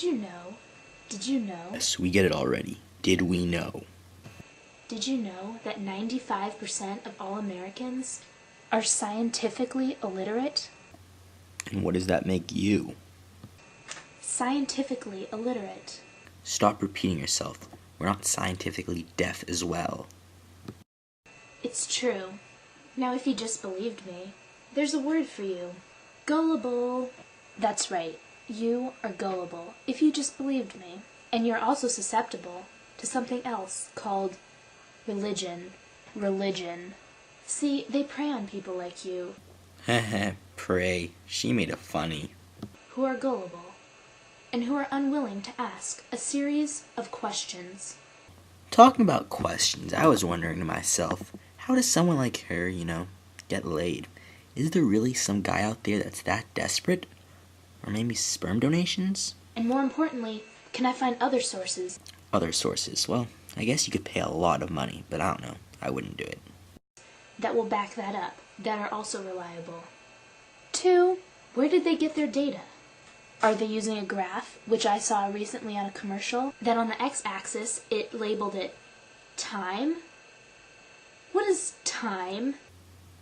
Did you know? Did you know? Yes, we get it already. Did we know? Did you know that 95% of all Americans are scientifically illiterate? And what does that make you? Scientifically illiterate. Stop repeating yourself. We're not scientifically deaf as well. It's true. Now if you just believed me, there's a word for you. Gullible. That's right. You are gullible if you just believed me. And you're also susceptible to something else called religion. Religion. See, they prey on people like you. Heh prey. She made it funny. Who are gullible and who are unwilling to ask a series of questions. Talking about questions, I was wondering to myself, how does someone like her, get laid? Is there really some guy out there that's that desperate? Or maybe sperm donations? And more importantly, can I find other sources? Other sources? Well, I guess you could pay a lot of money, but I don't know. I wouldn't do it. That will back that up, that are also reliable. 2, where did they get their data? Are they using a graph, which I saw recently on a commercial, that on the x-axis it labeled it time? What is time?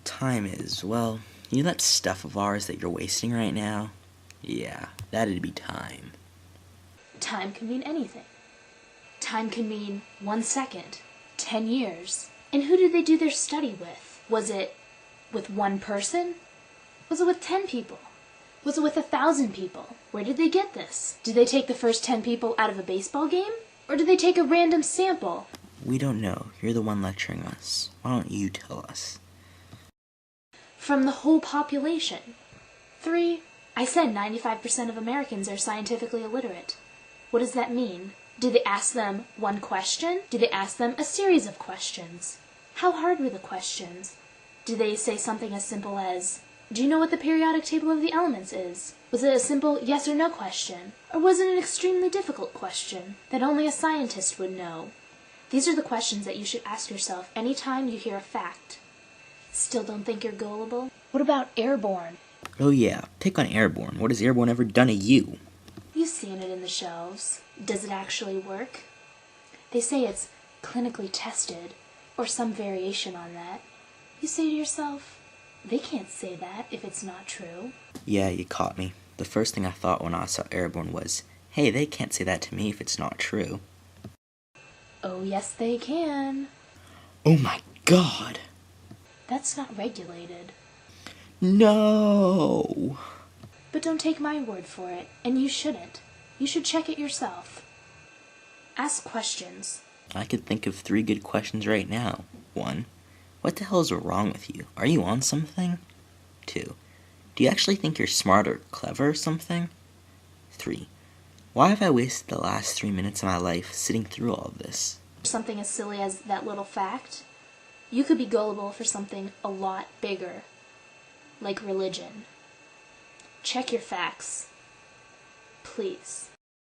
Time is, well, you know that stuff of ours that you're wasting right now? Yeah, that'd be time. Time can mean anything. Time can mean 1 second, 10 years. And who did they do their study with? Was it with one person? Was it with 10 people? Was it with 1,000 people? Where did they get this? Did they take the first 10 people out of a baseball game? Or did they take a random sample? We don't know. You're the one lecturing us. Why don't you tell us? From the whole population. 3, I said 95% of Americans are scientifically illiterate. What does that mean? Did they ask them one question? Did they ask them a series of questions? How hard were the questions? Did they say something as simple as, do you know what the periodic table of the elements is? Was it a simple yes or no question? Or was it an extremely difficult question that only a scientist would know? These are the questions that you should ask yourself anytime you hear a fact. Still don't think you're gullible? What about airborne? Oh yeah, pick on airborne. What has airborne ever done to you? You've seen it in the shelves. Does it actually work? They say it's clinically tested, or some variation on that. You say to yourself, they can't say that if it's not true. Yeah, you caught me. The first thing I thought when I saw airborne was, hey, they can't say that to me if it's not true. Oh, yes, they can. Oh my god! That's not regulated. No! But don't take my word for it, and you shouldn't. You should check it yourself. Ask questions. I could think of 3 good questions right now. 1. What the hell is wrong with you? Are you on something? 2. Do you actually think you're smart or clever or something? 3. Why have I wasted the last 3 minutes of my life sitting through all of this? Something as silly as that little fact. You could be gullible for something a lot bigger, like religion. Check your facts, please.